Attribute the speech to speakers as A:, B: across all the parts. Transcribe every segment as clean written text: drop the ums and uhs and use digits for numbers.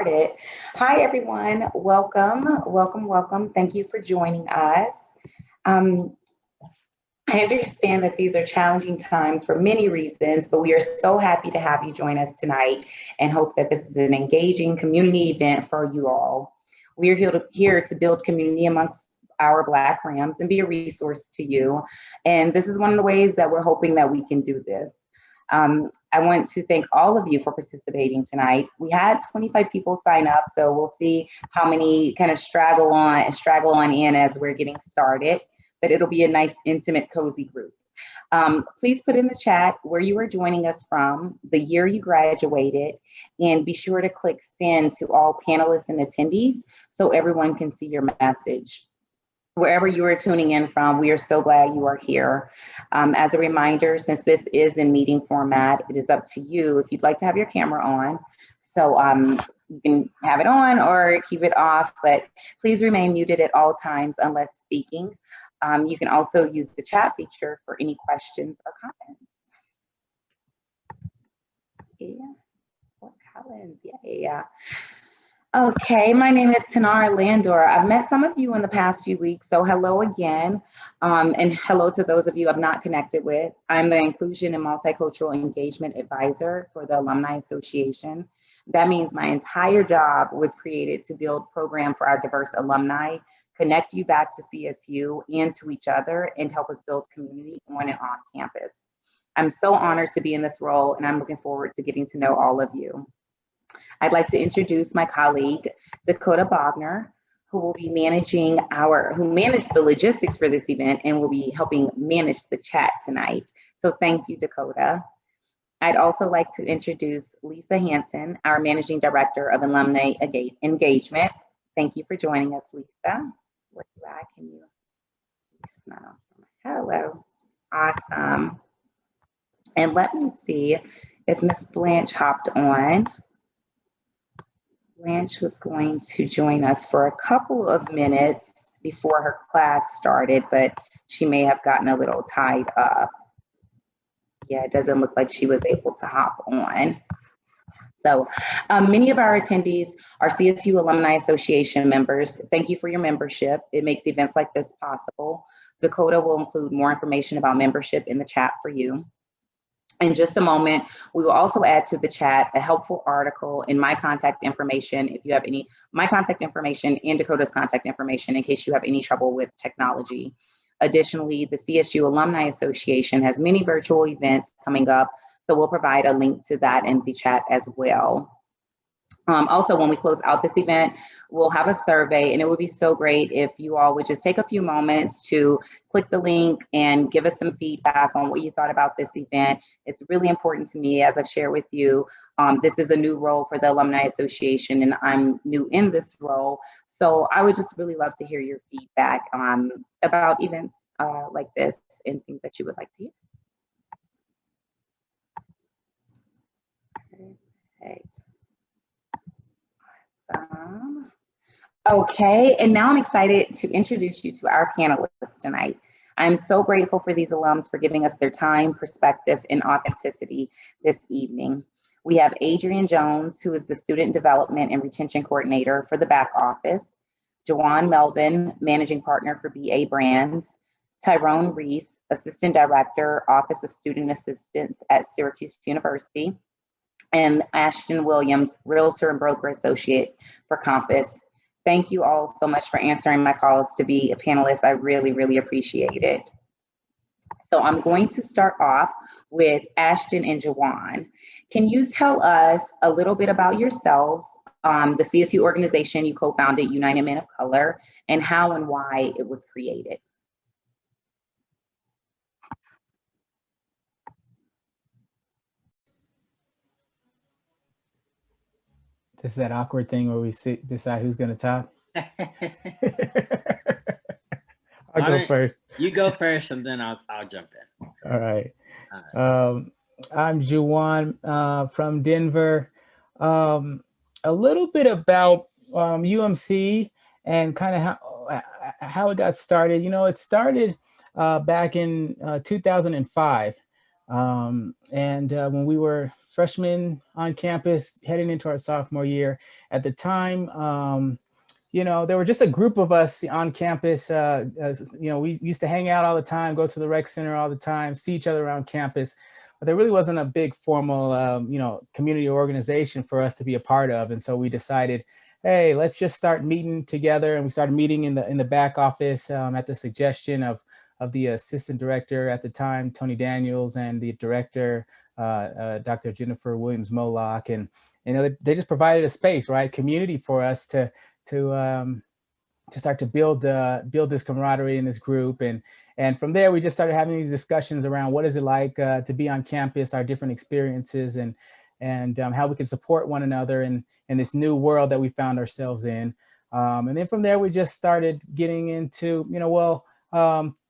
A: Started. Hi, everyone. Welcome. Thank you for joining us. Um, I understand that these are challenging times for many reasons, but we are so happy to have you join us tonight and hope that this is an engaging community event for you all. We are here to build community amongst our Black Rams and be a resource to you. And this is one of the ways that we're hoping that we can do this. I want to thank all of you for participating tonight. We had 25 people sign up, so we'll see how many kind of straggle on in as we're getting started. But it'll be a nice, intimate, cozy group. Please put in the chat where you are joining us from, the year you graduated, and be sure to click send to all panelists and attendees so everyone can see your message. Wherever you are tuning in from, we are so glad you are here. As a reminder, since this is in meeting format, it is up to you if you'd like to have your camera on. So you can have it on or keep it off, but please remain muted at all times unless speaking. You can also use the chat feature for any questions or comments. Yeah, Fort Collins, yeah. Okay, my name is Tanara Landor. I've met some of you in the past few weeks, so hello again, and hello to those of you I've not connected with. I'm the Inclusion and Multicultural Engagement Advisor for the Alumni Association. That means my entire job was created to build a program for our diverse alumni, connect you back to CSU and to each other, and help us build community on and off campus. I'm so honored to be in this role, and I'm looking forward to getting to know all of you. I'd like to introduce my colleague, Dakota Bogner, who managed the logistics for this event and will be helping manage the chat tonight. So thank you, Dakota. I'd also like to introduce Lisa Hanson, our Managing Director of Alumni Engagement. Thank you for joining us, Lisa. Where you at? Can you smile? Hello. Awesome. And let me see if Miss Blanche hopped on. Blanche was going to join us for a couple of minutes before her class started, but she may have gotten a little tied up. Yeah, it doesn't look like she was able to hop on. So many of our attendees are CSU Alumni Association members. Thank you for your membership. It makes events like this possible. Dakota will include more information about membership in the chat for you. In just a moment, we will also add to the chat a helpful article and my contact information if you have my contact information and Dakota's contact information in case you have any trouble with technology. Additionally, the CSU Alumni Association has many virtual events coming up, so we'll provide a link to that in the chat as well. Also, when we close out this event, we'll have a survey, and it would be so great if you all would just take a few moments to click the link and give us some feedback on what you thought about this event. It's really important to me, as I've shared with you. This is a new role for the Alumni Association, and I'm new in this role. So I would just really love to hear your feedback about events like this and things that you would like to hear. Perfect. Okay, and now I'm excited to introduce you to our panelists tonight. I'm so grateful for these alums for giving us their time, perspective, and authenticity this evening. We have Adrian Jones, who is the Student Development and Retention Coordinator for the back office, Jawan Melvin, Managing Partner for BA Brands, Tyrone Reese, Assistant Director, Office of Student Assistance at Syracuse University, and Ashton Williams, Realtor and Broker Associate for Compass. Thank you all so much for answering my calls to be a panelist. I really, really appreciate it. So I'm going to start off with Ashton and Jawan. Can you tell us a little bit about yourselves, the CSU organization you co-founded, United Men of Color, and how and why it was created?
B: This is that awkward thing where we decide who's going to talk. I'll go first.
C: You go first, and then I'll jump in.
B: All right. I'm Juwan from Denver. A little bit about UMC and kind of how it got started. You know, it started back in 2005. And when we were freshmen on campus heading into our sophomore year. At the time, there were just a group of us on campus. We used to hang out all the time, go to the rec center all the time, see each other around campus. But there really wasn't a big formal, community organization for us to be a part of. And so we decided, hey, let's just start meeting together. And we started meeting in the back office at the suggestion of the assistant director at the time, Tony Daniels, and the director, Dr. Jennifer Williams Moloch. And they just provided a space, right, community for us to start to build this camaraderie in this group. And from there, we just started having these discussions around what is it like to be on campus, our different experiences, and how we can support one another in this new world that we found ourselves in. And then from there, we just started getting into,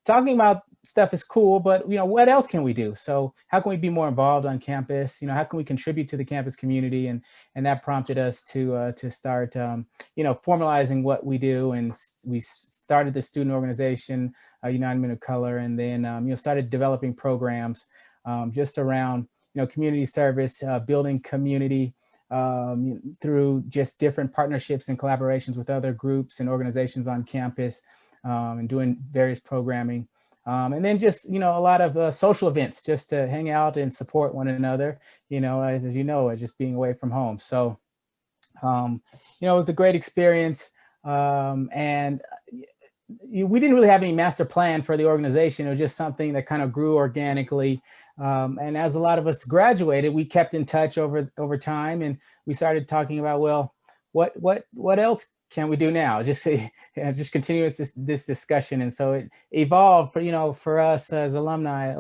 B: talking about stuff is cool, but what else can we do? So how can we be more involved on campus? How can we contribute to the campus community? And that prompted us to start, formalizing what we do. And we started the student organization, United Men of Color, and then started developing programs just around community service, building community through just different partnerships and collaborations with other groups and organizations on campus, and doing various programming. And then just, a lot of social events just to hang out and support one another, as just being away from home. So, it was a great experience. And we didn't really have any master plan for the organization. It was just something that kind of grew organically. And as a lot of us graduated, we kept in touch over time, and we started talking about, well, what else can we do now? Just just continue this discussion. And so it evolved for us as alumni,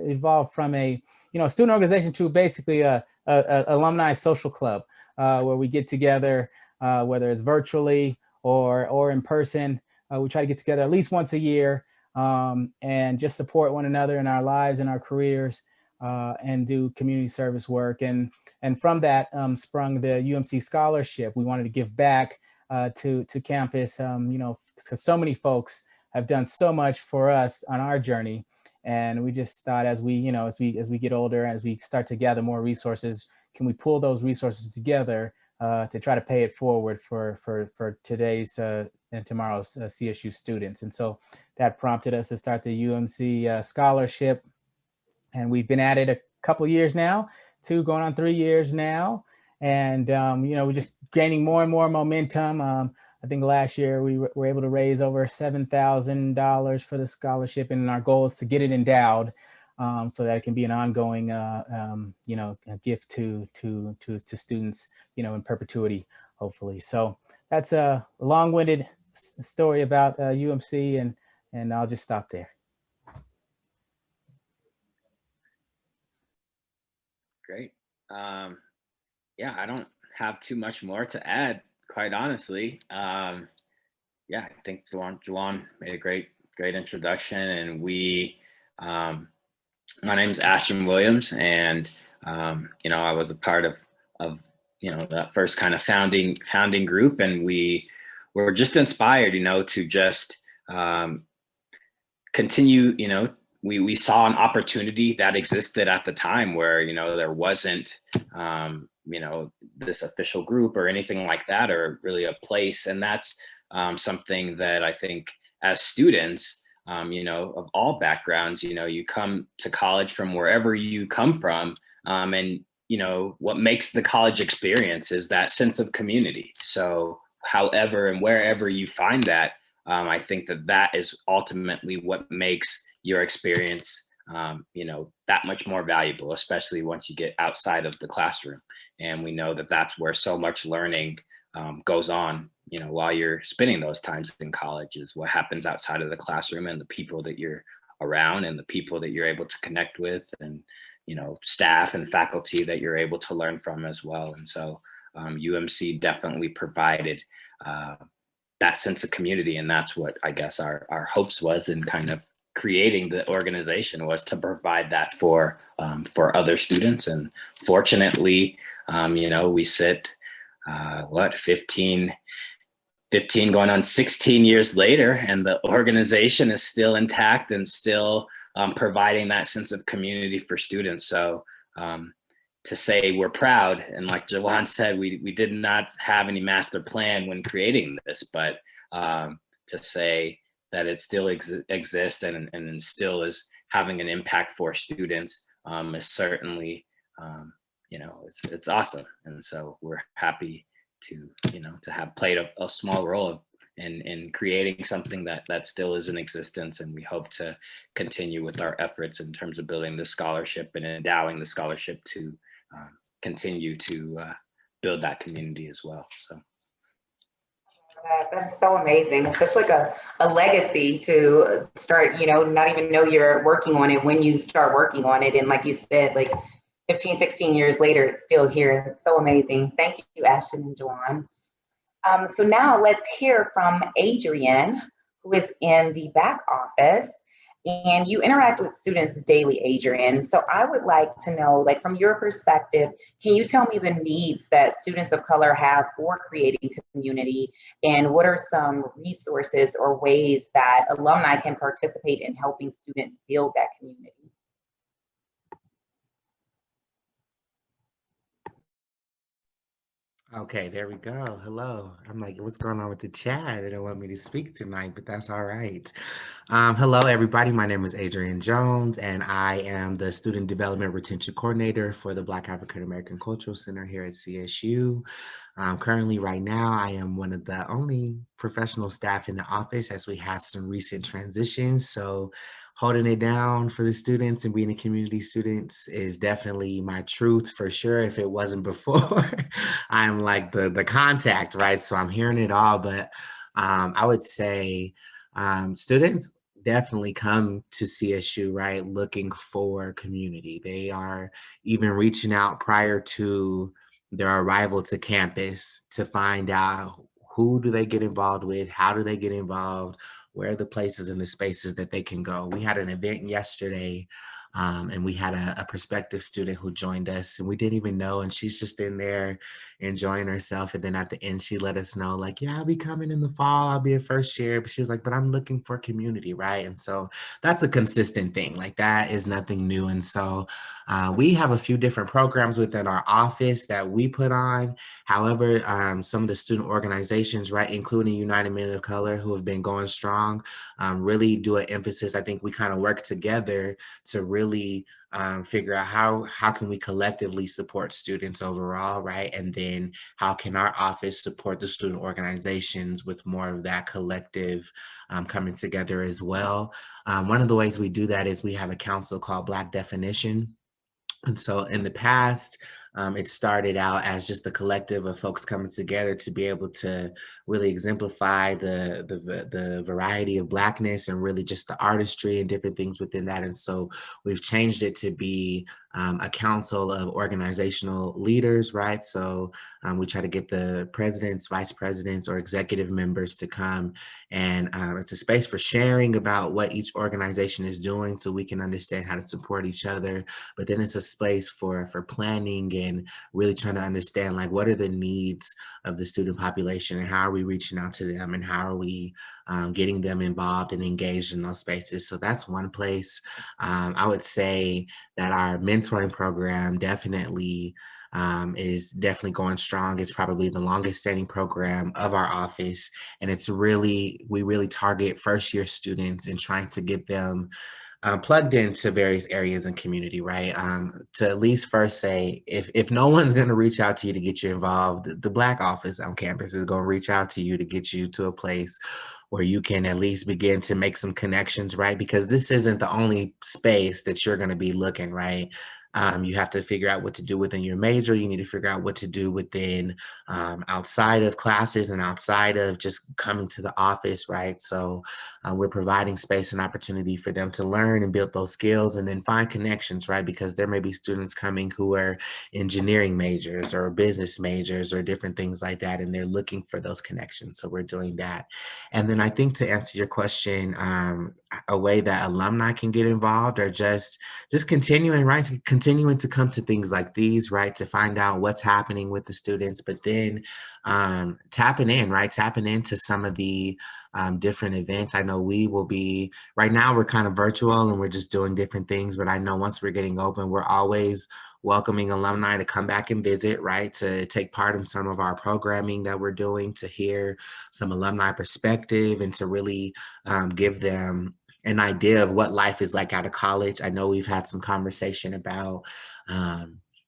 B: evolved from a student organization to basically a alumni social club, where we get together, whether it's virtually or in person. We try to get together at least once a year, and just support one another in our lives and our careers, and do community service work. And from that sprung the UMC scholarship. We wanted to give back to campus, because so many folks have done so much for us on our journey. And we just thought, as we get older, as we start to gather more resources, can we pull those resources together to try to pay it forward for today's and tomorrow's CSU students? And so that prompted us to start the UMC scholarship. And we've been at it a couple years now, going on 3 years now. And, we're just gaining more and more momentum. I think last year we were able to raise over $7,000 for the scholarship. And our goal is to get it endowed, so that it can be an ongoing, a gift to students, in perpetuity, hopefully. So that's a long-winded story about UMC, and I'll just stop there.
C: Great. I don't have too much more to add, quite honestly. I think Juwan made a great introduction, and my name's Ashton Williams, and I was a part of that first kind of founding group, and we were just inspired, to just continue. We saw an opportunity that existed at the time where there wasn't this official group or anything like that, or really a place. And that's something that I think as students, of all backgrounds, you come to college from wherever you come from, and what makes the college experience is that sense of community. So however and wherever you find that, I think that is ultimately what makes your experience that much more valuable, especially once you get outside of the classroom. And we know that that's where so much learning goes on, while you're spending those times in college, is what happens outside of the classroom, and the people that you're around, and the people that you're able to connect with, and staff and faculty that you're able to learn from as well. And so UMC definitely provided that sense of community, and that's what I guess our hopes was in kind of creating the organization, was to provide that for other students. And fortunately, we sit 15 going on 16 years later, and the organization is still intact and still providing that sense of community for students. So to say we're proud. And like Jawan said, we did not have any master plan when creating this, but to say that it still exists and still is having an impact for students is certainly, it's awesome. And so we're happy to have played a small role in creating something that still is in existence. And we hope to continue with our efforts in terms of building the scholarship and endowing the scholarship to continue to build that community as well. So.
A: That's so amazing. It's such like a legacy to start, not even know you're working on it when you start working on it. And like you said, like 15, 16 years later, it's still here. It's so amazing. Thank you, Ashton and Juwan. So now let's hear from Adrian, who is in the back office. And you interact with students daily, Adrian. So I would like to know, like from your perspective, can you tell me the needs that students of color have for creating community? And what are some resources or ways that alumni can participate in helping students build that community?
D: Okay, there we go. Hello. I'm like, what's going on with the chat? They don't want me to speak tonight, but that's all right. Hello, everybody. My name is Adrian Jones, and I am the Student Development Retention Coordinator for the Black African American Cultural Center here at CSU. Currently, right now, I am one of the only professional staff in the office as we had some recent transitions. So holding it down for the students and being a community students is definitely my truth for sure. If it wasn't before, I'm like the contact, right? So I'm hearing it all, but I would say students definitely come to CSU, right? Looking for community. They are even reaching out prior to their arrival to campus to find out who do they get involved with, how do they get involved, where are the places and the spaces that they can go. We had an event yesterday and we had a prospective student who joined us and we didn't even know, and she's just in there enjoying herself. And then at the end, she let us know like, yeah, I'll be coming in the fall. I'll be a first year. But she was like, but I'm looking for community, right? And so that's a consistent thing. Like that is nothing new. And so we have a few different programs within our office that we put on. However, some of the student organizations, right, including United Men of Color, who have been going strong, really do an emphasis. I think we kind of work together to really figure out how can we collectively support students overall, right? And then how can our office support the student organizations with more of that collective coming together as well. One of the ways we do that is we have a council called Black Definition. And so in the past, it started out as just a collective of folks coming together to be able to really exemplify the variety of Blackness and really just the artistry and different things within that. And so we've changed it to be a council of organizational leaders, right? So we try to get the presidents, vice presidents, or executive members to come. And it's a space for sharing about what each organization is doing so we can understand how to support each other. But then it's a space for planning and really trying to understand like what are the needs of the student population and how are we reaching out to them and how are we getting them involved and engaged in those spaces. So that's one place. I would say that our mentoring program definitely is definitely going strong. It's probably the longest standing program of our office. And we really target first year students and trying to get them plugged into various areas in community, right? To at least first say, if no one's going to reach out to you to get you involved, the Black office on campus is going to reach out to you to get you to a place where you can at least begin to make some connections, right? Because this isn't the only space that you're going to be looking, right? You have to figure out what to do within your major. You need to figure out what to do within outside of classes and outside of just coming to the office, right? So we're providing space and opportunity for them to learn and build those skills and then find connections, right? Because there may be students coming who are engineering majors or business majors or different things like that, and they're looking for those connections. So we're doing that. And then I think to answer your question, a way that alumni can get involved or just continuing, right? To continue continuing to come to things like these, right, to find out what's happening with the students, but then tapping into some of the different events. I know we will be, right now we're kind of virtual and we're just doing different things, but I know once we're getting open, we're always welcoming alumni to come back and visit, right, to take part in some of our programming that we're doing, to hear some alumni perspective and to really give them an idea of what life is like out of college. I know we've had some conversation about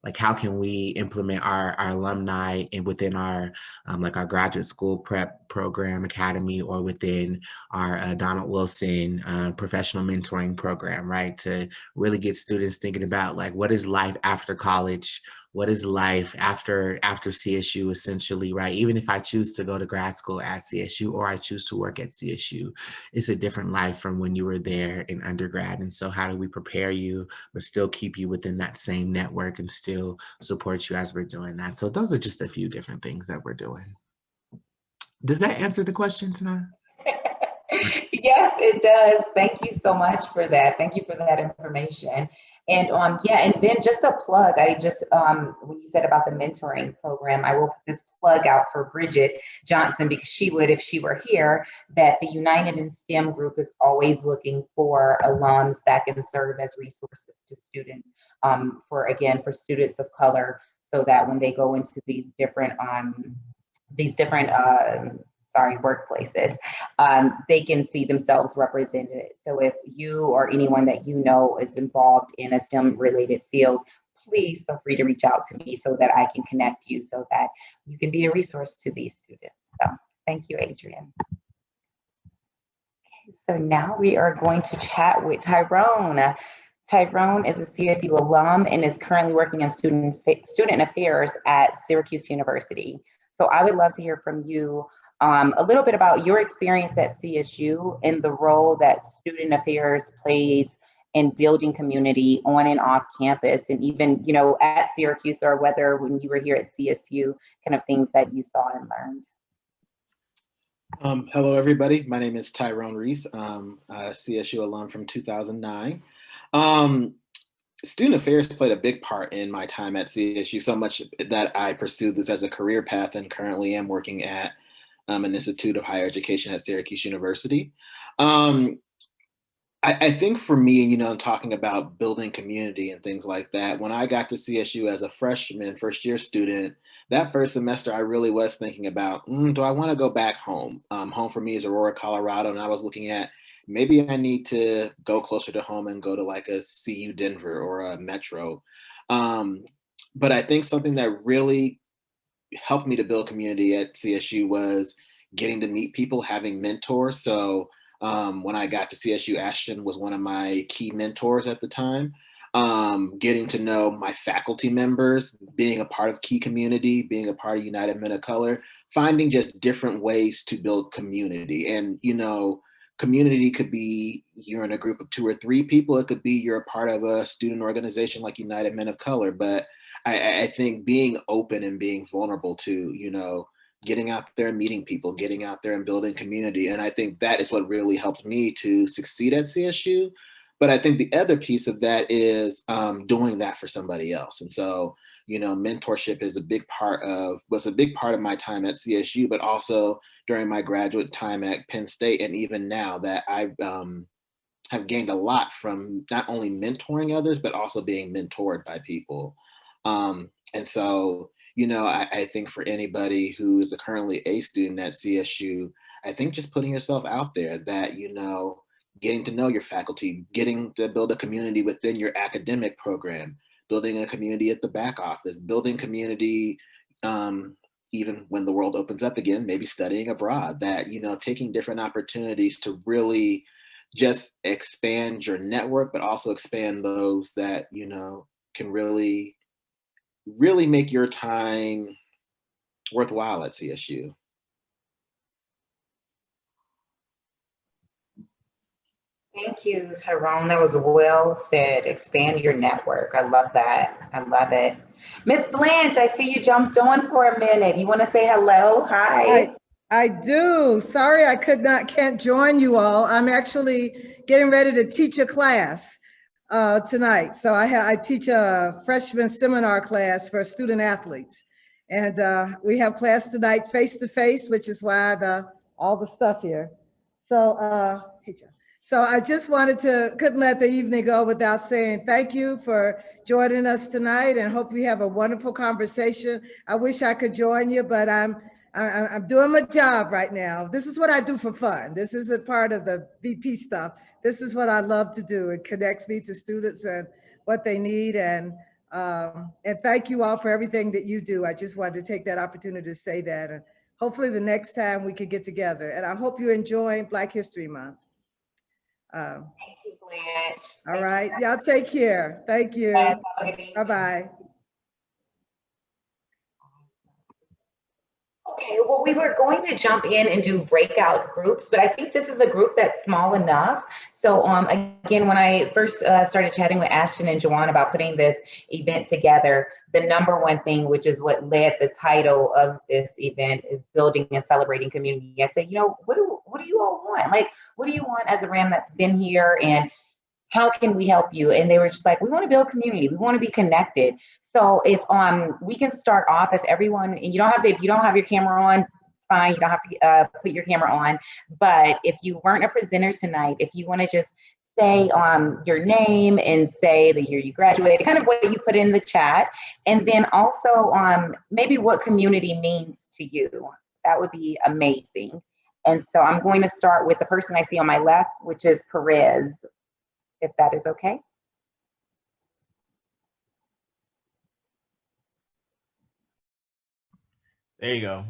D: like how can we implement our alumni within our like our graduate school prep program academy, or within our Donald Wilson professional mentoring program, right? To really get students thinking about like, what is life after college? What is life after CSU, essentially, right? Even if I choose to go to grad school at CSU or I choose to work at CSU, it's a different life from when you were there in undergrad. And so how do we prepare you, but still keep you within that same network and still support you as we're doing that? So those are just a few different things that we're doing. Does that answer the question, Tanara?
A: Yes, it does. Thank you so much for that. Thank you for that information. And yeah, and then just a plug, I just, when you said about the mentoring program, I will put this plug out for Bridget Johnson, because she would, if she were here, that the United in STEM group is always looking for alums that can serve as resources to students, for students of color, so that when they go into these different workplaces, they can see themselves represented. So if you or anyone that you know is involved in a STEM related field, please feel free to reach out to me so that I can connect you so that you can be a resource to these students. So thank you, Adrian. Okay, so now we are going to chat with Tyrone. Tyrone is a CSU alum and is currently working in student affairs at Syracuse University. So I would love to hear from you a little bit about your experience at CSU and the role that student affairs plays in building community on and off campus, and even, you know, at Syracuse, or whether when you were here at CSU, kind of things that you saw and learned.
E: Hello, everybody. My name is Tyrone Reese. I'm a CSU alum from 2009. Student affairs played a big part in my time at CSU, so much that I pursued this as a career path and currently am working at an Institute of Higher Education at Syracuse University. I think for me, you know, talking about building community and things like that, when I got to CSU as a freshman, first year student, that first semester, I really was thinking about, do I want to go back home? Home for me is Aurora, Colorado, and I was looking at, maybe I need to go closer to home and go to like a CU Denver or a Metro. But I think something that really helped me to build community at CSU was getting to meet people, having mentors. So when I got to CSU, Ashton was one of my key mentors at the time. Getting to know my faculty members, being a part of key community, being a part of United Men of Color, finding just different ways to build community. And, you know, community could be you're in a group of 2 or 3 people. It could be you're a part of a student organization like United Men of Color. But I think being open and being vulnerable to, you know, getting out there and meeting people, getting out there and building community. And I think that is what really helped me to succeed at CSU. But I think the other piece of that is doing that for somebody else. And so, you know, mentorship is was a big part of my time at CSU, but also during my graduate time at Penn State, and even now that I have gained a lot from not only mentoring others, but also being mentored by people. And so, you know, I think for anybody who is currently a student at CSU, I think just putting yourself out there, that, you know, getting to know your faculty, getting to build a community within your academic program, building a community at the back office, building community even when the world opens up again, maybe studying abroad, that, you know, taking different opportunities to really just expand your network, but also expand those that, you know, can really make your time worthwhile at CSU.
A: Thank you, Tyrone. That was well said. Expand your network. I love that. I love it. Miss Blanche, I see you jumped on for a minute. You want to say hello? Hi.
F: I do. Sorry, I can't join you all. I'm actually getting ready to teach a class. tonight. So I teach a freshman seminar class for student athletes. And we have class tonight face-to-face, which is why all the stuff here. So, hey, John. So I just couldn't let the evening go without saying thank you for joining us tonight, and hope we have a wonderful conversation. I wish I could join you, but I'm doing my job right now. This is what I do for fun. This isn't part of the VP stuff. This is what I love to do. It connects me to students and what they need. And thank you all for everything that you do. I just wanted to take that opportunity to say that. And hopefully the next time we could get together. And I hope you enjoy Black History Month.
A: Thank you, Blanche.
F: All right, y'all take care. Thank you. Bye-bye.
A: Okay, well, we were going to jump in and do breakout groups, but I think this is a group that's small enough. So again, when I first started chatting with Ashton and Joanne about putting this event together, the number one thing, which is what led the title of this event, is building and celebrating community. I said, what do you all want? Like, what do you want as a RAM that's been here, and how can we help you? And they were just like, we want to build community. We want to be connected. So if we can start off, if everyone, and if you don't have your camera on, it's fine. You don't have to put your camera on. But if you weren't a presenter tonight, if you want to just say your name and say the year you graduated, kind of what you put in the chat, and then also maybe what community means to you, that would be amazing. And so I'm going to start with the person I see on my left, which is Perez, if that is okay.
G: There you go.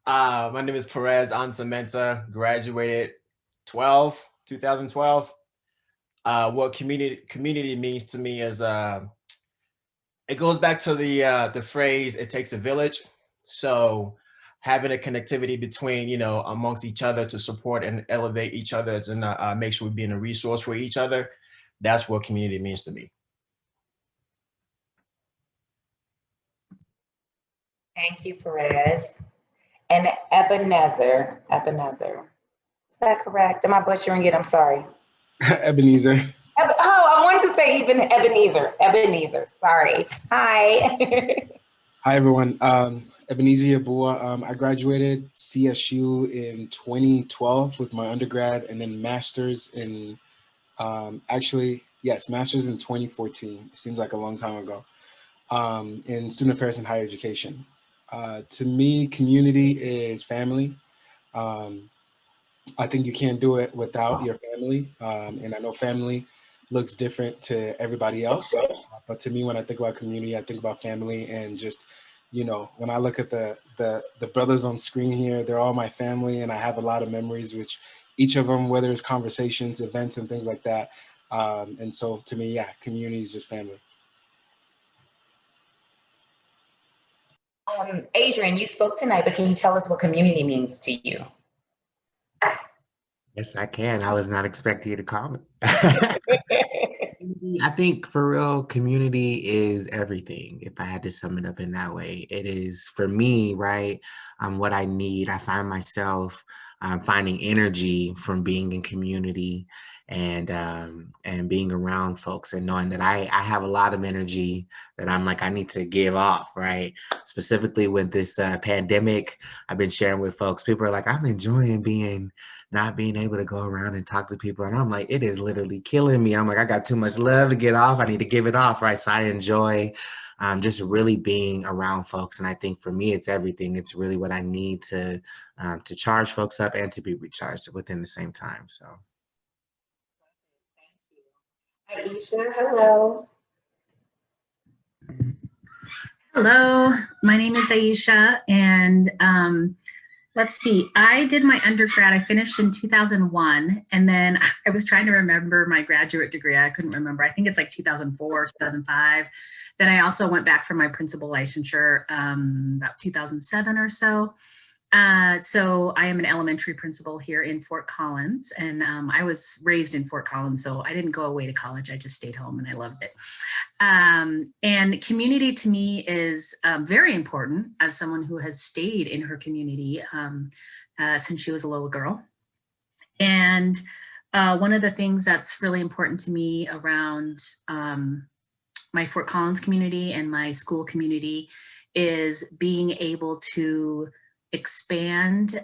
G: My name is Perez Ansamenta, graduated 2012. What community means to me is, it goes back to the phrase, it takes a village. So having a connectivity between, amongst each other to support and elevate each other and make sure we're being a resource for each other. That's what community means to me.
A: Thank you, Perez. And Ebenezer. Is that correct? Am I butchering it? I'm sorry.
H: Ebenezer.
A: I wanted to say even Ebenezer, sorry. Hi.
H: Hi, everyone. Ebenezer Yabua. I graduated CSU in 2012 with my undergrad, and then master's in, master's in 2014. It seems like a long time ago, in student affairs and higher education. To me, community is family. I think you can't do it without your family. And I know family looks different to everybody else. But to me, when I think about community, I think about family. And just, when I look at the brothers on screen here, they're all my family. And I have a lot of memories, which each of them, whether it's conversations, events, and things like that. And so to me, yeah, community is just family.
A: Adrian, you spoke tonight, but can you tell us what community means to you?
D: Yes, I can. I was not expecting you to comment. I think for real, community is everything. If I had to sum it up in that way, it is for me, right? What I need. I find myself finding energy from being in community and being around folks, and knowing that I have a lot of energy that I'm like, I need to give off, right? Specifically with this pandemic, I've been sharing with folks. People are like, I'm enjoying not being able to go around and talk to people. And I'm like, it is literally killing me. I'm like, I got too much love to get off. I need to give it off, right? So I enjoy just really being around folks. And I think for me, it's everything. It's really what I need to charge folks up and to be recharged within the same time, so.
A: Aisha, hello.
I: Hello, my name is Aisha, and let's see, I did my undergrad, I finished in 2001, and then I was trying to remember my graduate degree. I couldn't remember. I think it's like 2004, 2005. Then I also went back for my principal licensure about 2007 or so. So I am an elementary principal here in Fort Collins, and I was raised in Fort Collins, so I didn't go away to college. I just stayed home and I loved it. And community to me is very important as someone who has stayed in her community since she was a little girl. And One of the things that's really important to me around my Fort Collins community and my school community is being able to expand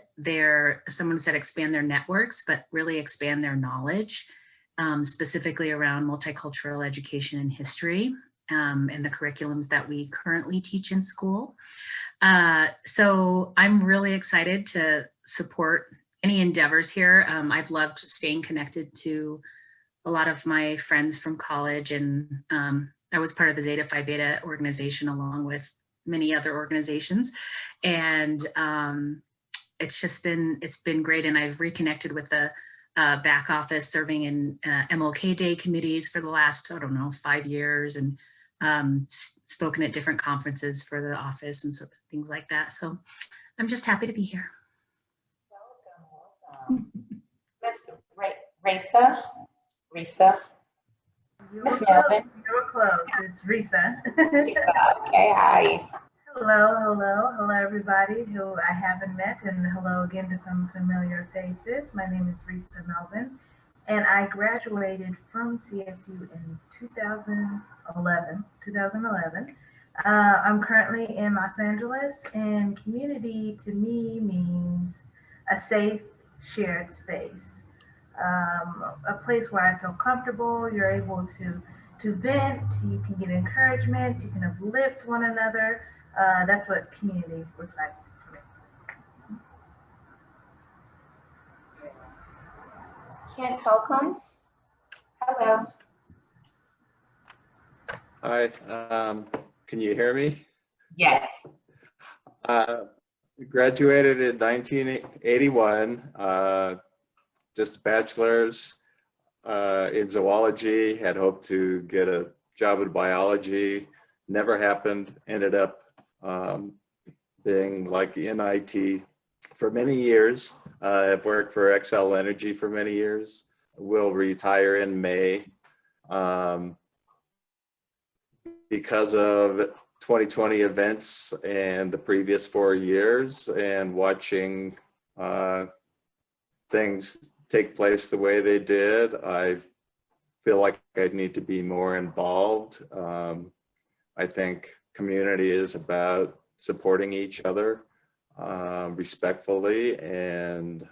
I: someone said expand their networks, but really expand their knowledge, specifically around multicultural education and history and the curriculums that we currently teach in school. So I'm really excited to support any endeavors here. I've loved staying connected to a lot of my friends from college, and I was part of the Zeta Phi Beta organization along with many other organizations. And it's been great. And I've reconnected with the back office serving in MLK Day committees for the last, 5 years, and spoken at different conferences for the office and so things like that. So I'm just happy to be here.
A: Welcome. Miss Risa. Miss Melvin.
J: You were close. It's Risa.
A: Okay, hi.
J: Hello, everybody who I haven't met, and hello again to some familiar faces. My name is Risa Melvin, and I graduated from CSU in 2011. I'm currently in Los Angeles, and community to me means a safe, shared space. A place where I feel comfortable, you're able to vent, you can get encouragement, you can uplift one another. That's what community looks like for me.
A: Kent Holcomb. Hello.
K: Hi, can you hear me?
A: Yes.
K: Graduated in 1981, just a bachelor's in zoology, had hoped to get a job in biology, never happened, ended up being like in IT for many years. I've worked for Xcel Energy for many years, will retire in May. Because of 2020 events and the previous 4 years, and watching things take place the way they did, I feel like I need to be more involved. I think community is about supporting each other respectfully, and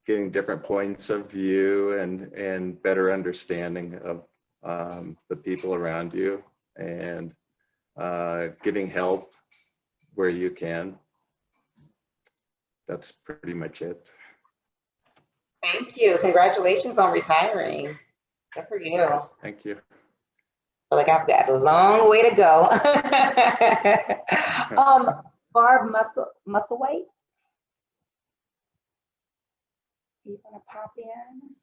K: getting different points of view and better understanding of the people around you, and getting help where you can. That's pretty much it.
A: Thank you. Congratulations on retiring. Good for you.
K: Thank you.
A: I feel like I've got a long way to go. Barb Musselwhite. You want to pop in?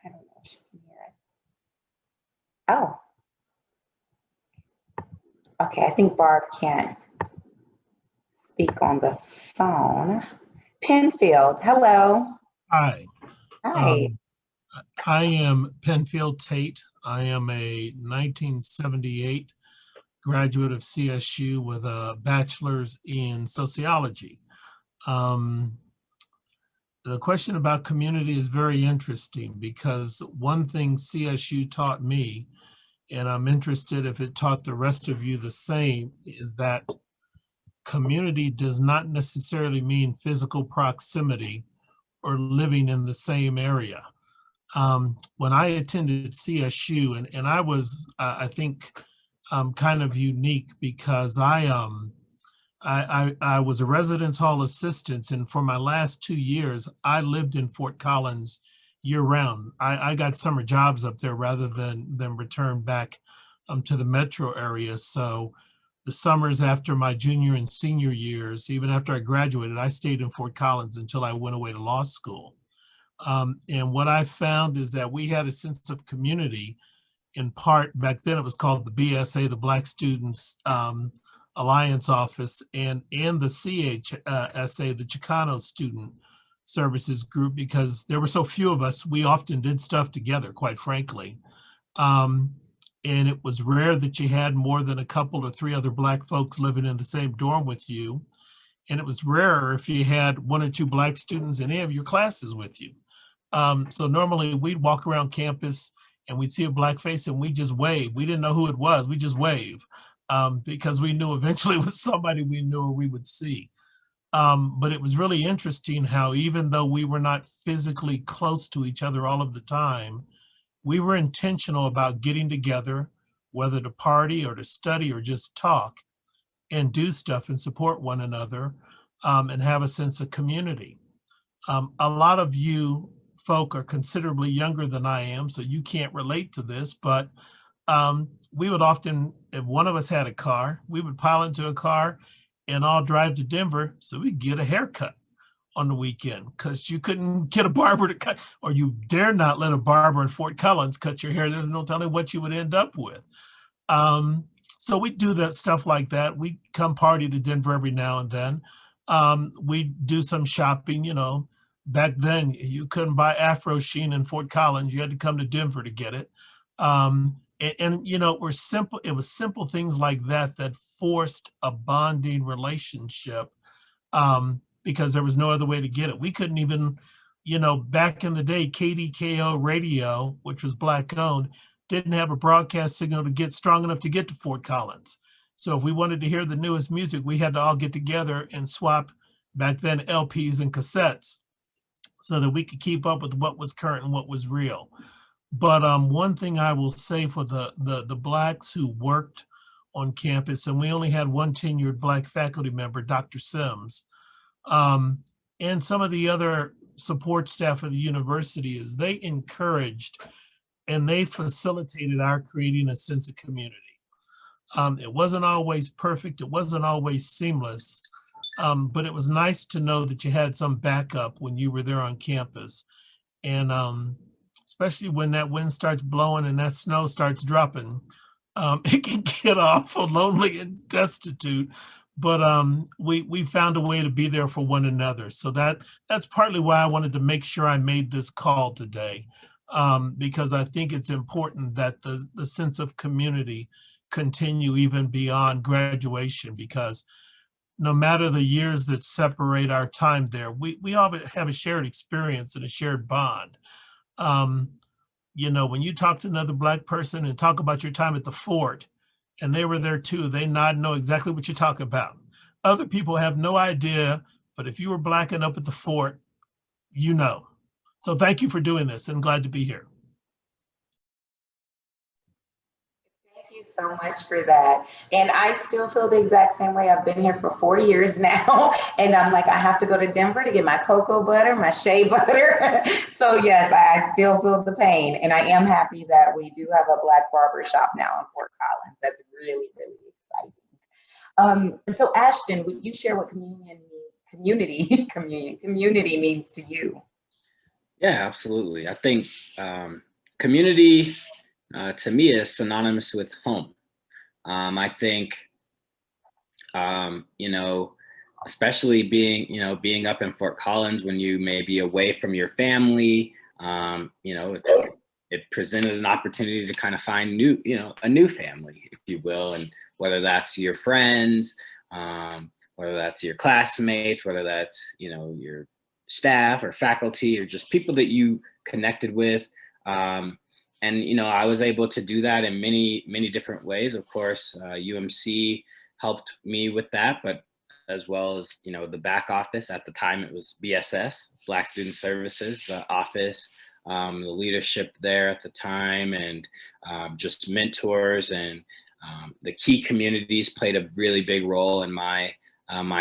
A: I don't know if she can hear us. Oh. Okay, I think Barb can't speak on the phone. Penfield, hello.
L: Hi.
A: Hi.
L: I am Penfield Tate. I am a 1978 graduate of CSU with a bachelor's in sociology. The question about community is very interesting, because one thing CSU taught me, and I'm interested if it taught the rest of you the same, is that community does not necessarily mean physical proximity or living in the same area. When I attended CSU, and I was, I think, kind of unique, because I was a residence hall assistant, and for my last 2 years, I lived in Fort Collins year round. I got summer jobs up there rather than return back to the metro area. So the summers after my junior and senior years, even after I graduated, I stayed in Fort Collins until I went away to law school. And what I found is that we had a sense of community, in part, back then it was called the BSA, the Black Students Alliance Office, and the CHSA, the Chicano Student Services Group, because there were so few of us, we often did stuff together, quite frankly. And it was rare that you had more than a couple or three other Black folks living in the same dorm with you. and it was rarer if you had 1 or 2 Black students in any of your classes with you. So normally we'd walk around campus and we'd see a Black face and we just wave. We didn't know who it was, we just wave, because we knew eventually it was somebody we knew or we would see. But it was really interesting how even though we were not physically close to each other all of the time, we were intentional about getting together, whether to party or to study or just talk and do stuff and support one another, and have a sense of community. A lot of you folk are considerably younger than I am, so you can't relate to this, but we would often, if one of us had a car, we would pile into a car and all drive to Denver so we could get a haircut on the weekend, because you couldn't get a barber to cut, or you dare not let a barber in Fort Collins cut your hair. There's no telling what you would end up with. So we do that stuff like that. We come party to Denver every now and then. We do some shopping, you know. Back then, you couldn't buy Afro Sheen in Fort Collins. You had to come to Denver to get it. And you know, it was simple things like that that forced a bonding relationship, because there was no other way to get it. We couldn't even, you know, back in the day, KDKO radio, which was Black owned, didn't have a broadcast signal to get strong enough to get to Fort Collins. So if we wanted to hear the newest music, we had to all get together and swap, back then, LPs and cassettes so that we could keep up with what was current and what was real. But one thing I will say for the Blacks who worked on campus, and we only had one tenured Black faculty member, Dr. Sims, and some of the other support staff of the university, is they encouraged and they facilitated our creating a sense of community. It wasn't always perfect, it wasn't always seamless, but it was nice to know that you had some backup when you were there on campus. And especially when that wind starts blowing and that snow starts dropping, it can get awful lonely and destitute. But we found a way to be there for one another. So that's partly why I wanted to make sure I made this call today, because I think it's important that the sense of community continue even beyond graduation, because no matter the years that separate our time there, we all have a shared experience and a shared bond. You know, when you talk to another Black person and talk about your time at the fort, and they were there too, they nod and know exactly what you're talking about. Other people have no idea, but if you were Black and up at the fort, you know. So thank you for doing this, and glad to be here.
A: Thank you so much for that. And I still feel the exact same way. I've been here for 4 years now, and I'm like, I have to go to Denver to get my cocoa butter, my shea butter. So yes, I still feel the pain, and I am happy that we do have a Black barber shop now in Fort Collins. That's really, really exciting. So Ashton, would you share what community means to you?
C: Yeah, absolutely. I think community to me is synonymous with home. I think, you know, especially being up in Fort Collins when you may be away from your family, you know, it presented an opportunity to kind of find a new family, if you will, and whether that's your friends, whether that's your classmates, whether that's, you know, your staff or faculty or just people that you connected with. And, you know, I was able to do that in many, many different ways. Of course, UMC helped me with that, but as well as, you know, the back office. At the time, it was BSS, Black Student Services, the office, the leadership there at the time, and just mentors and the key communities played a really big role in my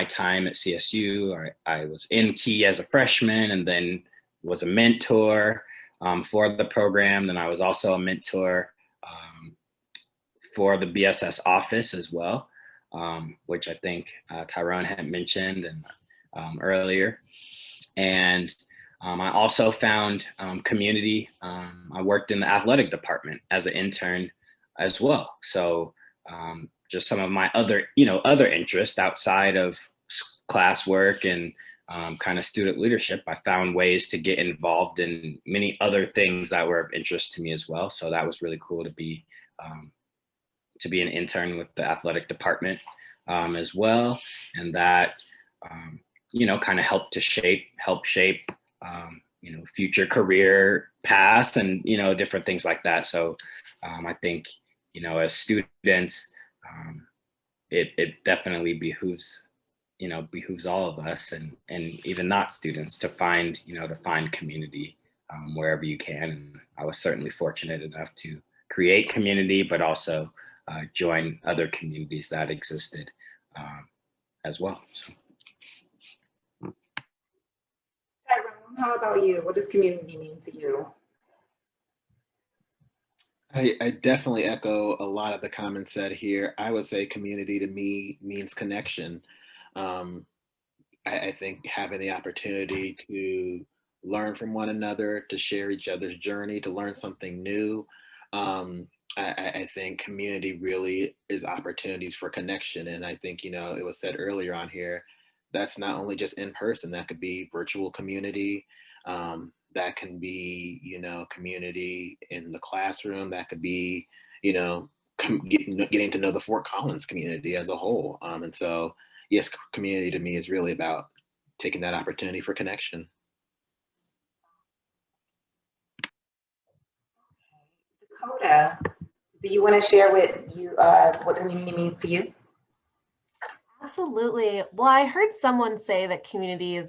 C: time at CSU. I was in Key as a freshman and then was a mentor for the program. Then I was also a mentor for the BSS office as well, which I think Tyrone had mentioned earlier. And I also found community. I worked in the athletic department as an intern as well. So just some of my other interests outside of classwork and kind of student leadership, I found ways to get involved in many other things that were of interest to me as well. So that was really cool to be an intern with the athletic department as well. And that you know, kind of help shape, you know, future career paths and, you know, different things like that. So I think, you know, as students, it definitely behooves all of us and even not students to find community wherever you can. And I was certainly fortunate enough to create community, but also join other communities that existed as well. So.
A: Tyrone, how about you? What does community mean to you?
E: I definitely echo a lot of the comments said here. I would say community to me means connection. I think having the opportunity to learn from one another, to share each other's journey, to learn something new. I think community really is opportunities for connection. And I think, you know, it was said earlier on here, that's not only just in person, that could be virtual community. That can be, you know, community in the classroom. That could be, you know, getting to know the Fort Collins community as a whole. And so, yes, community to me is really about taking that opportunity for connection.
A: Dakota, do you want to share what community means to you?
M: Absolutely. Well, I heard someone say that community is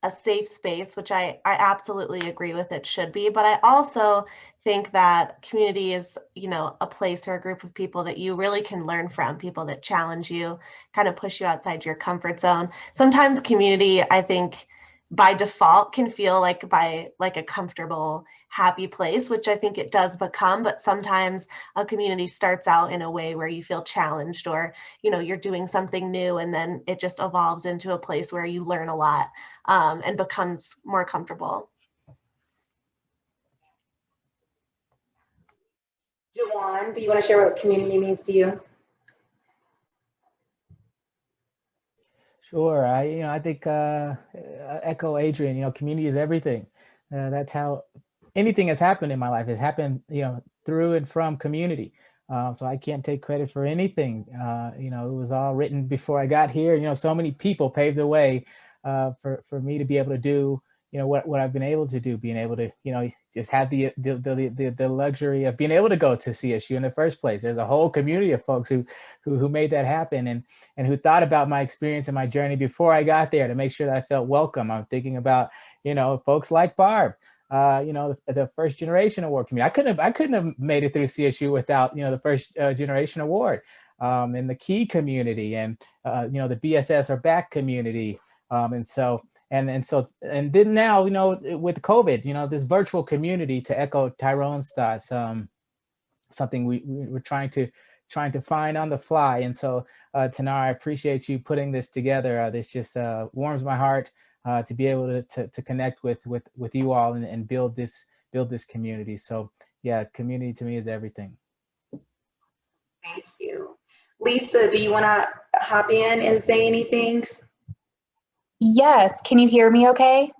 M: a safe space, which I absolutely agree with, it should be. But I also think that community is, you know, a place or a group of people that you really can learn from, people that challenge you, kind of push you outside your comfort zone. Sometimes community, I think, by default can feel like a comfortable, happy place, which I think it does become, but sometimes a community starts out in a way where you feel challenged, or, you know, you're doing something new, and then it just evolves into a place where you learn a lot and becomes more comfortable.
A: Juwan, do you want to share what community means to you?
B: Sure. I think I echo Adrian. You know, community is everything. That's how anything has happened in my life has happened, you know, through and from community. So I can't take credit for anything. You know, it was all written before I got here. You know, so many people paved the way for me to be able to do, you know, what I've been able to do, being able to, you know, just have the luxury of being able to go to CSU in the first place. There's a whole community of folks who made that happen and who thought about my experience and my journey before I got there to make sure that I felt welcome. I'm thinking about, you know, folks like Barb, you know, the first generation award community. I couldn't have made it through CSU without, you know, the first generation award, and the Key community, and you know, the BSS or back community, and then now, you know, with COVID, you know, this virtual community, to echo Tyrone's thoughts, something we're trying to find on the fly. And so Tanara, I appreciate you putting this together. This just warms my heart to be able to connect with you all and build this community. So yeah, community to me is everything.
A: Thank you. Lisa, do you want to hop in and say anything?
N: Yes, can you hear me okay?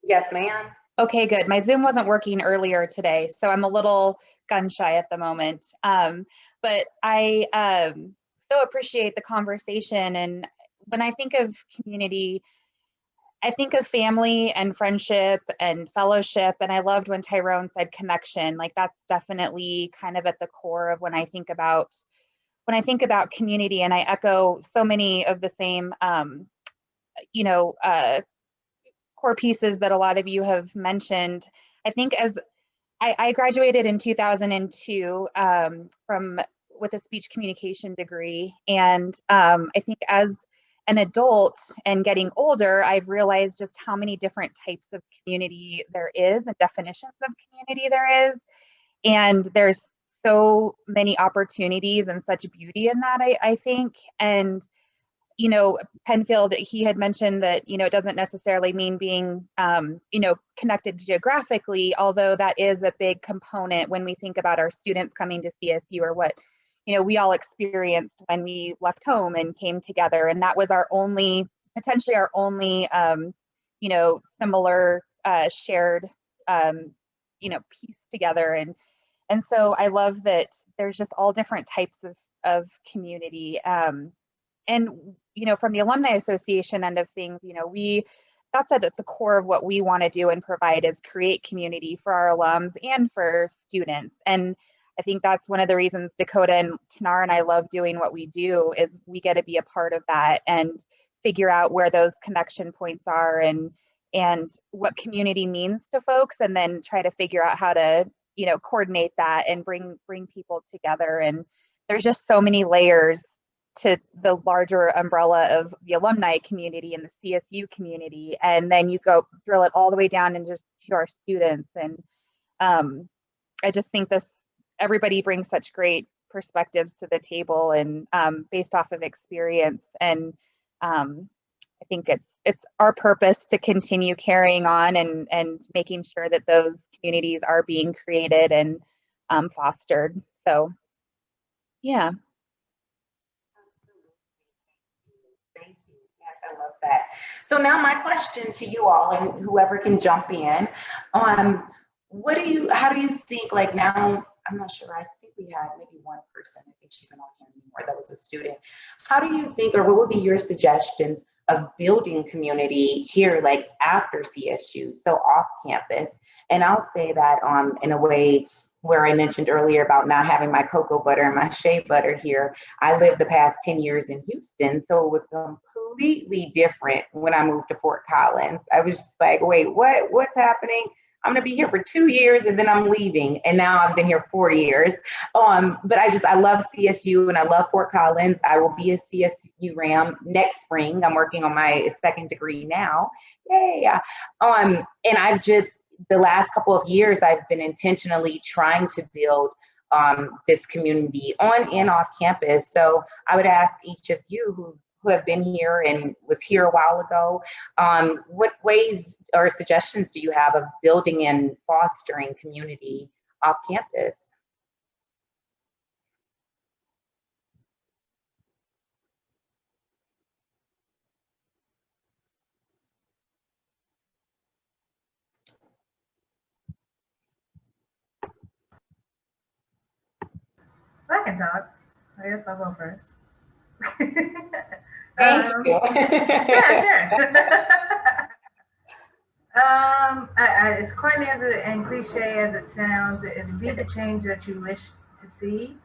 A: Yes, ma'am.
N: Okay, good. My Zoom wasn't working earlier today, so I'm a little gun shy at the moment. But I so appreciate the conversation. And when I think of community, I think of family and friendship and fellowship. And I loved when Tyrone said connection. Like, that's definitely kind of at the core of when I think about community. And I echo so many of the same you know, core pieces that a lot of you have mentioned. I think as I graduated in 2002 with a speech communication degree. And I think as an adult and getting older, I've realized just how many different types of community there is and definitions of community there is. And there's so many opportunities and such beauty in that, I think. And you know, Penfield, he had mentioned that, you know, it doesn't necessarily mean being, you know, connected geographically, although that is a big component when we think about our students coming to CSU, or what, you know, we all experienced when we left home and came together. And that was potentially our only, you know, similar shared, you know, piece together. And so I love that there's just all different types of community. and, from the Alumni Association end of things, that's at the core of what we want to do and provide is create community for our alums and for students. And I think that's one of the reasons Dakota and Tanar and I love doing what we do is we get to be a part of that and figure out where those connection points are and what community means to folks, and then try to figure out how to, coordinate that and bring people together. And there's just so many layers to the larger umbrella of the alumni community and the CSU community. And then you go drill it all the way down and just to our students. And I just think everybody brings such great perspectives to the table and based off of experience. And I think it's our purpose to continue carrying on and making sure that those communities are being created and fostered. So, yeah.
A: Thank you. Yes, I love that. So now my question to you all, and whoever can jump in, how do you think, like now, I'm not sure, I think we had maybe one person, I think she's not here anymore, that was a student. How do you think, or what would be your suggestions of building community here, like after CSU, so off campus? And I'll say that in a way where I mentioned earlier about not having my cocoa butter and my shea butter here. I lived the past 10 years in Houston, so it was completely different when I moved to Fort Collins. I was just like, wait, what's happening? I'm gonna be here for 2 years and then I'm leaving. And now I've been here 4 years. But I love CSU and I love Fort Collins. I will be a CSU RAM next spring. I'm working on my second degree now. Yay. And the last couple of years, I've been intentionally trying to build this community on and off campus. So I would ask each of you who have been here and was here a while ago, what ways or suggestions do you have of building and fostering community off campus?
J: I can talk. I guess I'll go first.
A: Thank you.
J: Yeah, sure. As corny and cliche as it sounds, it'd be the change that you wish to see.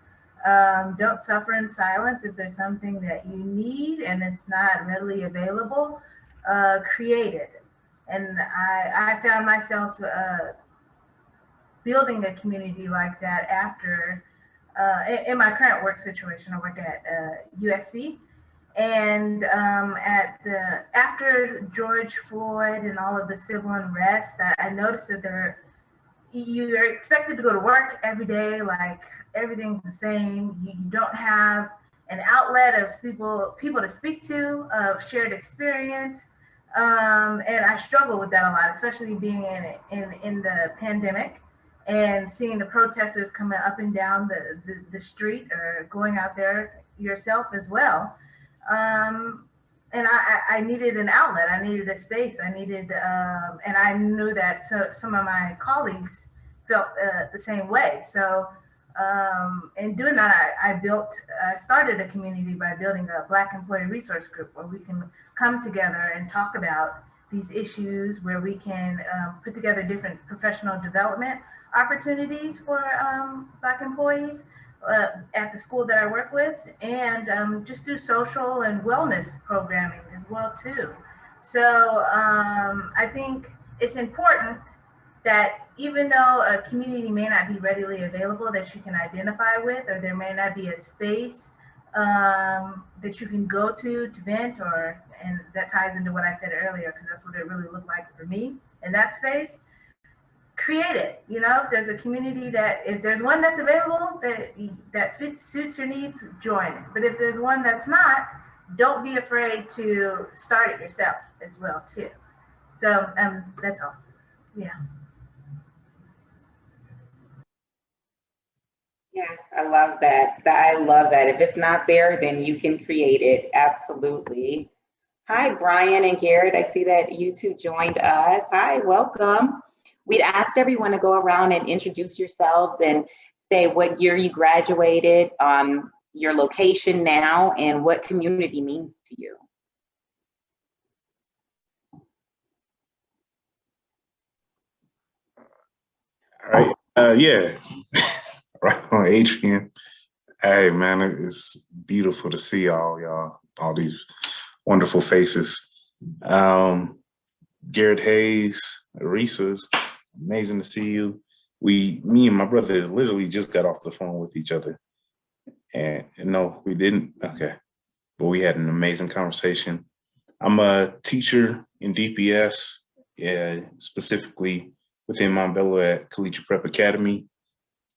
J: Don't suffer in silence. If there's something that you need and it's not readily available, create it. And I found myself building a community like that after, in my current work situation. I work at USC. And after George Floyd and all of the civil unrest, I noticed that you're expected to go to work every day, like everything's the same. You don't have an outlet of people to speak to, of shared experience. And I struggle with that a lot, especially being in the pandemic and seeing the protesters coming up and down the street or going out there yourself as well. And I needed an outlet. I needed a space. I needed, and I knew that some of my colleagues felt the same way. So in doing that, I started a community by building a Black Employee Resource Group where we can come together and talk about these issues, where we can put together different professional development opportunities for Black employees at the school that I work with, and just do social and wellness programming as well too. So I think it's important that even though a community may not be readily available that you can identify with, or there may not be a space that you can go to vent, and that ties into what I said earlier, because that's what it really looked like for me in that space. Create it. You know, if there's a community if there's one that's available that suits your needs, join it. But if there's one that's not, don't be afraid to start it yourself as well too. So that's all. Yeah.
A: Yes, I love that. I love that. If it's not there, then you can create it. Absolutely. Hi, Brian and Garrett. I see that you two joined us. Hi, welcome. We'd asked everyone to go around and introduce yourselves and say what year you graduated, your location now and what community means to you.
O: All right. Yeah. Right on, Adrian. Hey, man, it's beautiful to see y'all, all these wonderful faces. Garrett Hayes, Reese's, amazing to see you. Me and my brother literally just got off the phone with each other. And no, we didn't. Okay. But we had an amazing conversation. I'm a teacher in DPS, specifically within Montbello at Collegiate Prep Academy.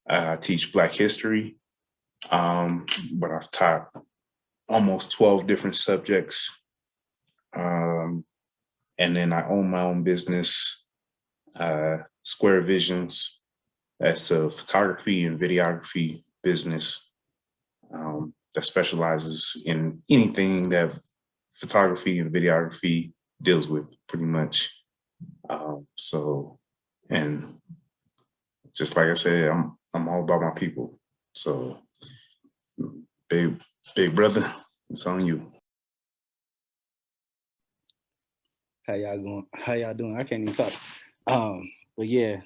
O: I teach Black history, but I've taught almost 12 different subjects. And then I own my own business, Square Visions. That's a photography and videography business that specializes in anything that photography and videography deals with, pretty much. And just like I said, I'm all about my people. So, big brother, it's on you.
P: How y'all going? How y'all doing? I can't even talk. But yeah,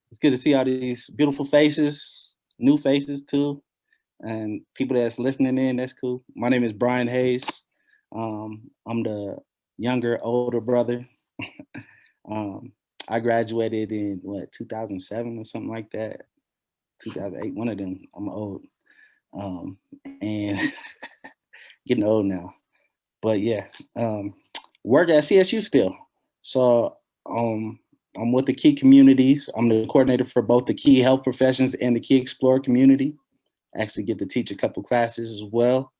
P: it's good to see all these beautiful faces, new faces too, and people that's listening in. That's cool. My name is Brian Hayes. I'm the older brother. I graduated in 2007 or something like that. 2008, one of them. I'm old, and getting old now. But yeah, work at CSU still. So I'm with the Key Communities. I'm the coordinator for both the Key Health Professions and the Key Explorer community. I actually get to teach a couple classes as well.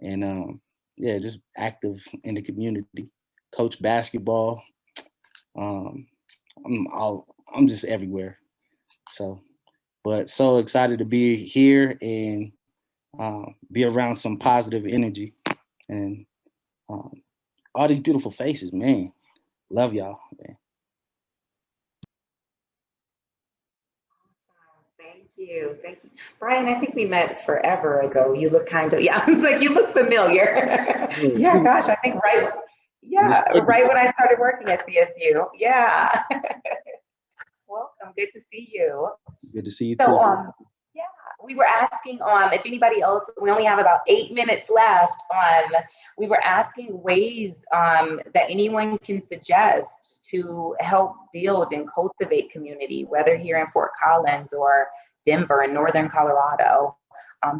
P: And yeah, just active in the community. Coach basketball. I'm just everywhere. But so excited to be here and be around some positive energy and all these beautiful faces, man. Love y'all, man.
A: Thank you. Brian, I think we met forever ago. You look I was like, you look familiar. Yeah, gosh, I think right when I started working at CSU. Yeah. Welcome, good to see you.
P: Good to see you too.
A: So, we were asking if anybody else, we only have about 8 minutes left we were asking ways that anyone can suggest to help build and cultivate community, whether here in Fort Collins or Denver and Northern Colorado.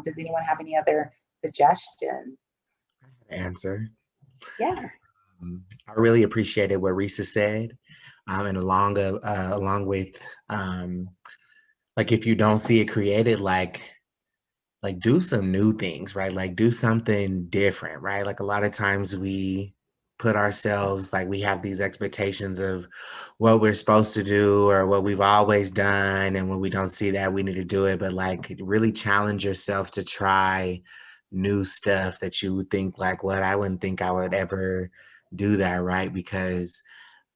A: Does anyone have any other suggestions?
D: Answer.
A: Yeah.
D: I really appreciated what Risa said, and along with like, if you don't see it created, like do some new things, right? Like do something different, right? Like a lot of times we put ourselves, like we have these expectations of what we're supposed to do or what we've always done. And when we don't see that, we need to do it. But like really challenge yourself to try new stuff that you would think like, what, I wouldn't think I would ever do that, right? Because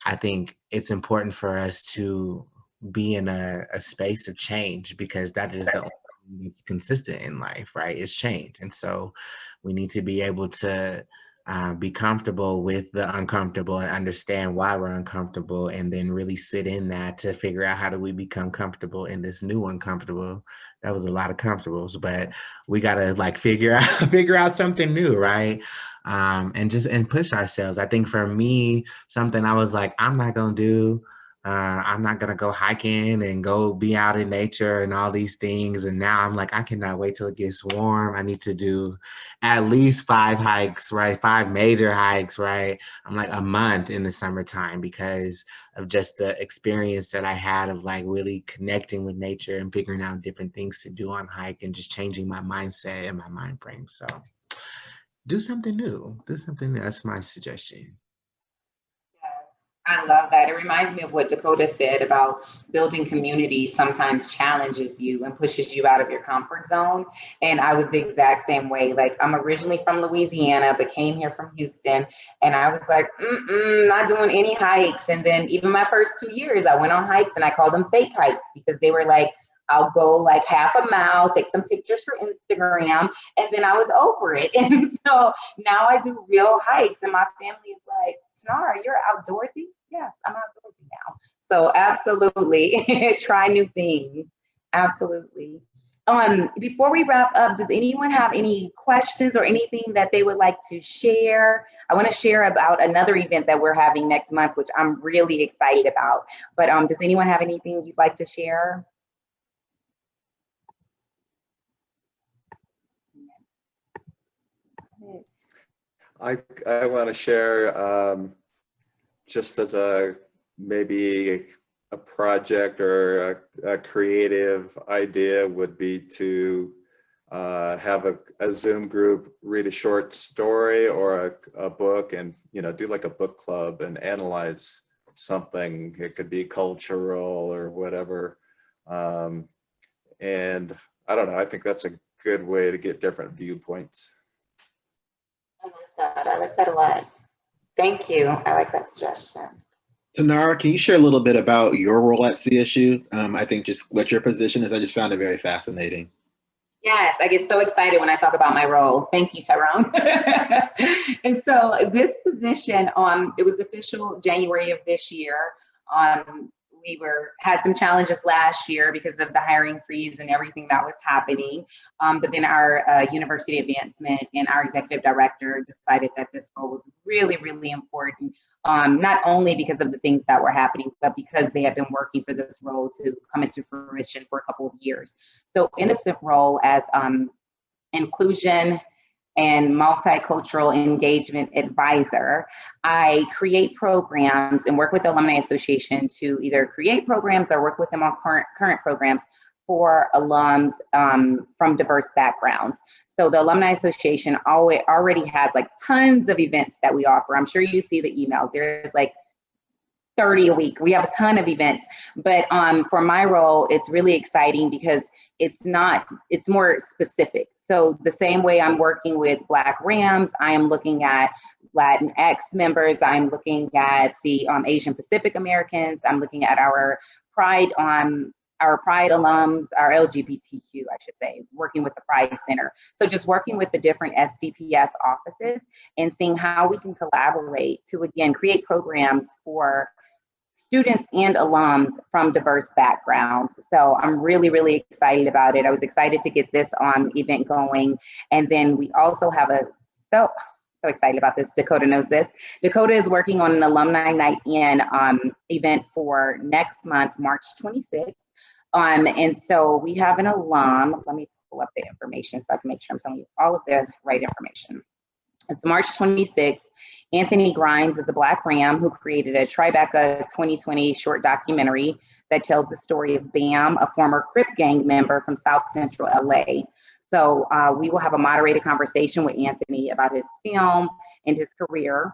D: I think it's important for us to be in a space of change, because that is the only thing that's consistent in life, right? It's change. And so we need to be able to be comfortable with the uncomfortable and understand why we're uncomfortable, and then really sit in that to figure out how do we become comfortable in this new uncomfortable. That was a lot of comfortables, but we got to like figure out something new, right? And push ourselves. I think for me, something I was like, I'm not going to do, I'm not going to go hiking and go be out in nature and all these things. And now I'm like, I cannot wait till it gets warm. I need to do at least 5 hikes, right? 5 major hikes, right? I'm like a month in the summertime because of just the experience that I had of like really connecting with nature and figuring out different things to do on hike and just changing my mindset and my mind frame. So do something new. That's my suggestion.
A: I love that. It reminds me of what Dakota said about building community sometimes challenges you and pushes you out of your comfort zone. And I was the exact same way. Like, I'm originally from Louisiana, but came here from Houston. And I was like, not doing any hikes. And then even my first 2 years, I went on hikes and I called them fake hikes because they were like I'll go like half a mile, take some pictures for Instagram, and then I was over it. And so now I do real hikes, and my family is like, Tanara, you're outdoorsy? Yes, I'm outdoorsy now. So absolutely, try new things. Absolutely. Before we wrap up, does anyone have any questions or anything that they would like to share? I want to share about another event that we're having next month, which I'm really excited about. But does anyone have anything you'd like to share?
K: I want to share just as maybe a project or a creative idea would be to have a Zoom group read a short story or a book, and do like a book club and analyze something. It could be cultural or whatever. And I don't know, I think that's a good way to get different viewpoints.
A: I like that a lot. Thank you. I like that suggestion.
E: Tanara, can you share a little bit about your role at CSU? I think just what your position is. I just found it very fascinating.
A: Yes, I get so excited when I talk about my role. Thank you, Tyrone. And so this position, it was official January of this year. We had some challenges last year because of the hiring freeze and everything that was happening. But then our university advancement and our executive director decided that this role was really, really important. Not only because of the things that were happening, but because they had been working for this role to come into fruition for a couple of years. So innocent role as inclusion and multicultural engagement advisor, I create programs and work with the Alumni Association to either create programs or work with them on current programs for alums from diverse backgrounds. So the Alumni Association already has like tons of events that we offer. I'm sure you see the emails. There's like 30 a week. We have a ton of events, but for my role, it's really exciting because it's more specific. So the same way I'm working with Black Rams, I am looking at Latinx members, I'm looking at the Asian Pacific Americans, I'm looking at our Pride alums, our LGBTQ, I should say, working with the Pride Center. So just working with the different SDPS offices and seeing how we can collaborate to, again, create programs for students and alums from diverse backgrounds. So I'm really, really excited about it. I was excited to get this event going. And then we also have so excited about this. Dakota knows this. Dakota is working on an Alumni Night In event for next month, March 26th. And so we have an alum. Let me pull up the information so I can make sure I'm telling you all of the right information. It's March 26th. Anthony Grimes is a Black Ram who created a Tribeca 2020 short documentary that tells the story of Bam, a former Crip gang member from South Central LA. So we will have a moderated conversation with Anthony about his film and his career.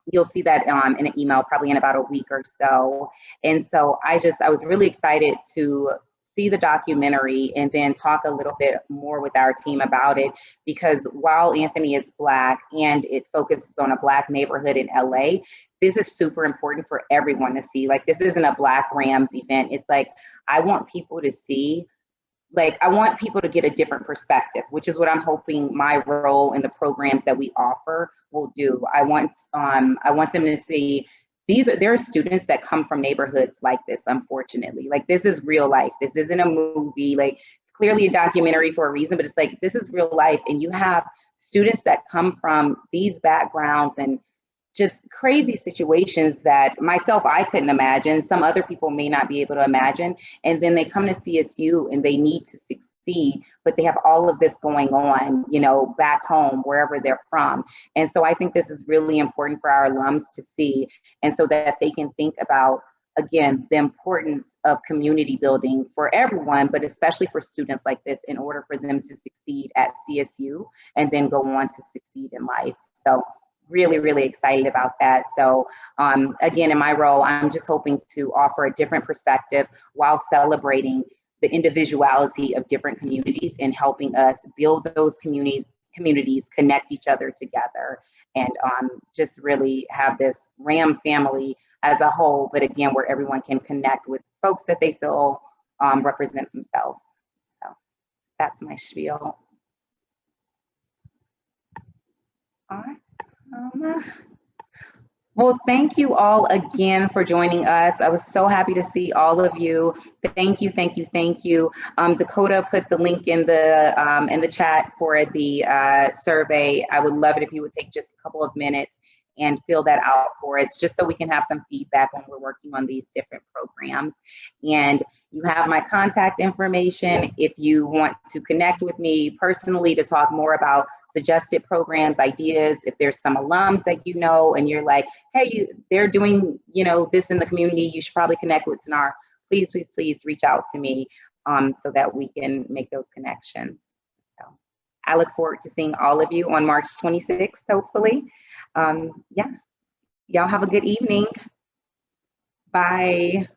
A: You'll see that in an email probably in about a week or so. And so I was really excited to see the documentary and then talk a little bit more with our team about it, because while Anthony is Black and it focuses on a Black neighborhood in LA, this is super important for everyone to see. Like, this isn't a Black Rams event. It's like, I want people to see, like, I want people to get a different perspective, which is what I'm hoping my role in the programs that we offer will do. I want them to see there are students that come from neighborhoods like this, unfortunately. Like, this is real life. This isn't a movie. Like, it's clearly a documentary for a reason, but it's like, this is real life. And you have students that come from these backgrounds and just crazy situations that myself, I couldn't imagine. Some other people may not be able to imagine. And then they come to CSU and they need to succeed, but they have all of this going on, back home, wherever they're from. And so I think this is really important for our alums to see, and so that they can think about, again, the importance of community building for everyone, but especially for students like this, in order for them to succeed at CSU and then go on to succeed in life. So really, really excited about that. So again, in my role, I'm just hoping to offer a different perspective while celebrating the individuality of different communities and helping us build those communities, connect each other together, and just really have this RAM family as a whole, but again, where everyone can connect with folks that they feel represent themselves. So that's my spiel. Awesome. Well, thank you all again for joining us. I was so happy to see all of you. Thank you, thank you, thank you. Dakota put the link in the chat for the survey. I would love it if you would take just a couple of minutes and fill that out for us, just so we can have some feedback when we're working on these different programs. And you have my contact information if you want to connect with me personally to talk more about suggested programs, ideas. If there's some alums that you know and you're like, hey, they're doing, you know, this in the community, you should probably connect with Tanar. Please, please, please reach out to me so that we can make those connections. So I look forward to seeing all of you on March 26th, hopefully. Yeah, y'all have a good evening. Bye.